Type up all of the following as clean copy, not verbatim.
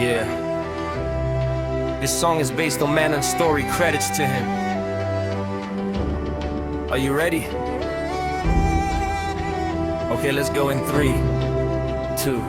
Yeah. This song is based on Manon's story, credits to him. Are you ready? Okay, let's go in 3, 2,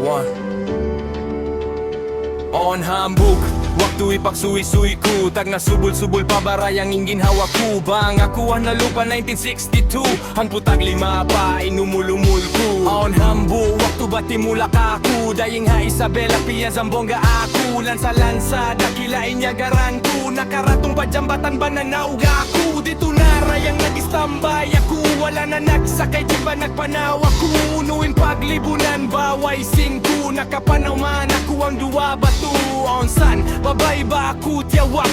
1. On hambuk, waktu ipagsuwi-suwi ko, tag nasubol-subol pa barayang ingin hawak ko. Bang akuan na lupa 1962, ang putag lima pa inumulumul ko. On hambu, waktu bati mula ka ako, daying ha Isabela Pia Zambonga ako. Lansa-lansa, dakilain niya garan ko, nakaratong pa jambatan ba na nauga ko. Dito na rayang nag-istambay ako, wala na nagsakay, di ba nagpanawa ko. Unuin paglibunan, baway singko, nakapanaw man ako ang duwa bato. On san, babay ba ako tiyawak?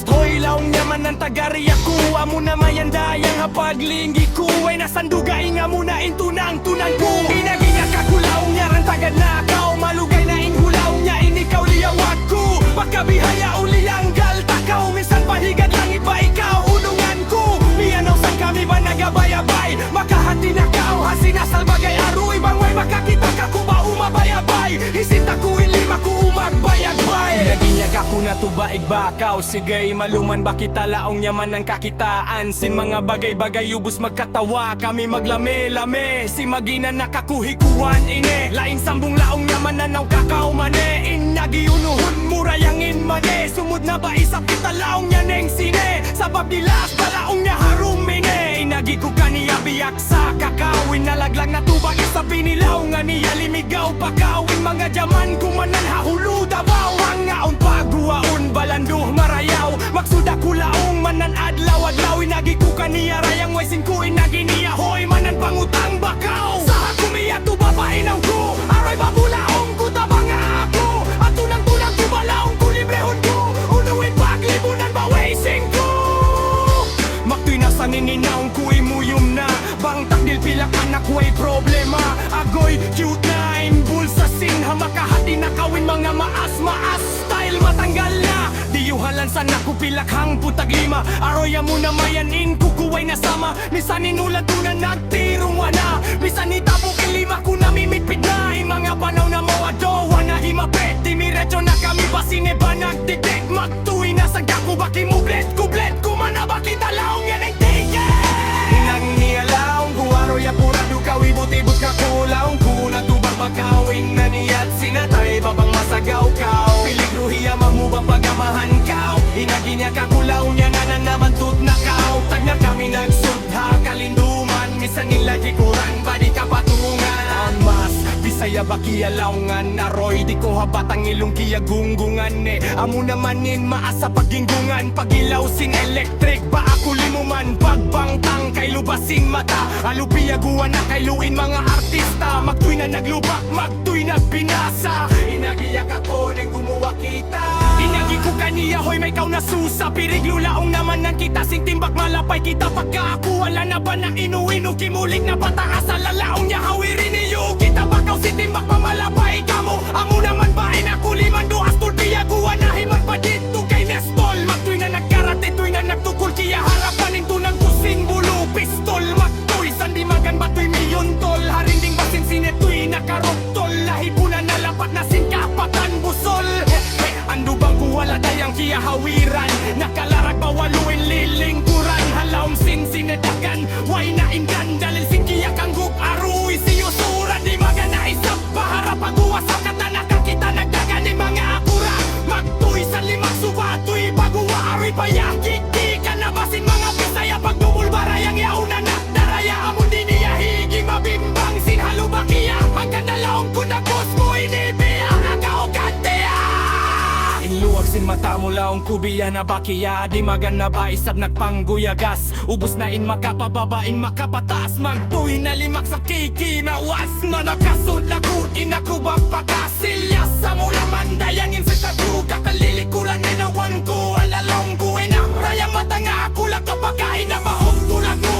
Hoy, laong yaman ng tagari ako. Amo na mayandayang hapaglinggi ko. Ay nasandugay nga muna intunang-tunang ko. Inagiga kakulaong niya ran tagad na akaw. Malugay na inhulaong niya inikaw liyawat ko. Pagkabihaya uliyang gal takaw. Minsan pahigad lang iba ikaw unungan ko. Miyanaw san kami ba nagabay-abay? Makahati na kao hasinasal bagay aruy. Bangway makakita ka ko ba umabay-abay? Isita ko ilima ko umagbayag-bay. Inaginyag ako na tubaig bakaw. Sige maluman ba kita laong yaman ng kakitaan. Sin mga bagay-bagay ubus magkatawa. Kami maglame-lame. Si magina nakakuhikuan ine. Laing sambong laong yaman na naw kakao mane. Inagi unuhun murayangin mane. Sumud na ba isap kita laong yaneng sine. Sabab nilas balaong niya harumine. Inagi ko kaniya biyak sa kakawin. Nalaglang na tubag isa pinilaw nga niya limigaw pakawin. Mga jaman kumanan hahulo dabaw. Hangaon paguwaon balanduh marayaw. Magsuda kulaong manan adlaw-adlaw. Inagi ko kaniya rayang way singkuin nagi niya hoy manan pangutang bakaw. Sa kumiya to babainaw ko. Aray babulaong ko tabang ako. At tunang-tunang ko balaong ko librehon ko. Unuin paglibunan baway singko. Maktoy na sa nininaong ko imuyom na. Bang takdil pilakan na ko ay problema. Agoy cute na imbul sa sinha. Makahati na kawin mga maas-maas. Style matanggal na. Diyuhalan sa nakupilakhang putag lima. Aroya mo na mayanin kukuway na sama. Misan inulat ko na nagtirong wana. Misan itabok ilima ko na mimitpit na. Mga banaw na mo adowa na himapet. Dimiretso na kami basine ba nagtitik. Magtuwi na sa gako baki mo kublet kumana bakita laong yan ay ticket. Inang niyalaong kuwaroya purado kawi butibot ka kulaong kuna tubang makawing na niyat sinatay babang masagaw kao. Piligruhiya mamubang pagamahan kao. Inagi niya kakulaong niya nga na naman tut na kao. Tag na kami nagsudha kalinduman. Misan nila kurang badi kapatungan. Mas Bisaya bakiya laungan Aroy di ko habatang ilong kiya gunggungan Amo namanin maasa paginggungan. Pagilaw sin electric ba ako limuman. Pagbangtang kay lubasing mata. Alupiyaguan na kay luin mga artista. Magtuy na naglubak, magtuy na binasa. Inagiyak ako nang gumawa kita. Inagi ko kaniya hoy may kaw na susa. Piriglo laong naman ng kita. Sing timbak malapay kita pagka ako. Wala na ba na inuino kimulik na pataas. Sa lalaong niya hawirin niyo. Kita bakaw si timbak pamalapay kamo. Amo naman bain ako liman duas tulpiyaguan na himan pa dito kay Nestol. Magtuy na nagkarate tuy na nagtukol kiya harapan ito ng kusing bulo pistol. Magtuy sandi magan batoy milyon tol. Harinding basin sinetoy nakarotol. Lahi po na nalapat na singkapatan busol. Ando bang wala dayang kiya hawiran. Nakalarag bawaluin lilingkuran. Halawm sin sinedagan. Way na ingan dalil sin kiya kangguk aruy. Siyusuran di magana isap baharap pagbuwas sa kata nakakita nagdagan ni mga apura. Magtuy sa limang subatoy baguwa aroy payakik. Di ka nabasin mga Bisaya pagdumul barayang yauna na daraya. Amo di niya higi mabimbang sin halubakiya. Pagkadalaong ko na boss mo inibiya. Agaw kantiya. Iluwag sin mata mo laong kubiya na bakiya. Di magan na ba isab nagpangguyagas. Ubus na in makapababain makapataas. Magtuwi na limak sa kiki na was. Na nakasod na kutin ako bang pagkasilya. Sa mula mandayangin sa tagu. Kakalilikulan na nawan ko. Alalong buhay na raya mata nga ako lang kapagkain na mahong tulang ko.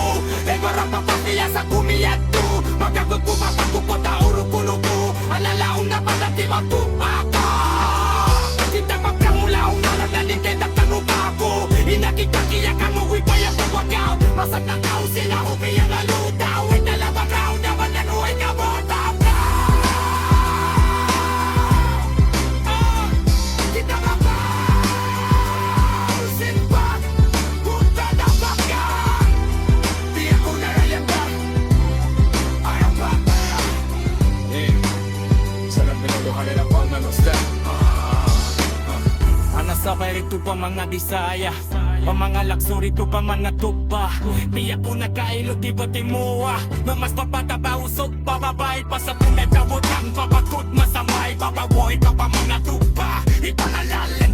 E marang papasiya sa kumiyat to. Magagot ko mapagkupot na urukuluko. Alalaong na palati magtupaka. Kita magkamulaong nalang na din kaya nagtanupa ko. Inakikakiya ka mo ipaya pagwagaw. Masag na kao sila humiya na lutaw. Ay nalabagaw naman nanuhay ka mo tapos. bayri to pa mga disaya pa mga laksuri to pa man natupa Piya po nagkailo di ba timuwa Mamas papataba usog bababay pa sa punay kabutang Papakot masamay babawoy pa pa mga tupa Ipangalali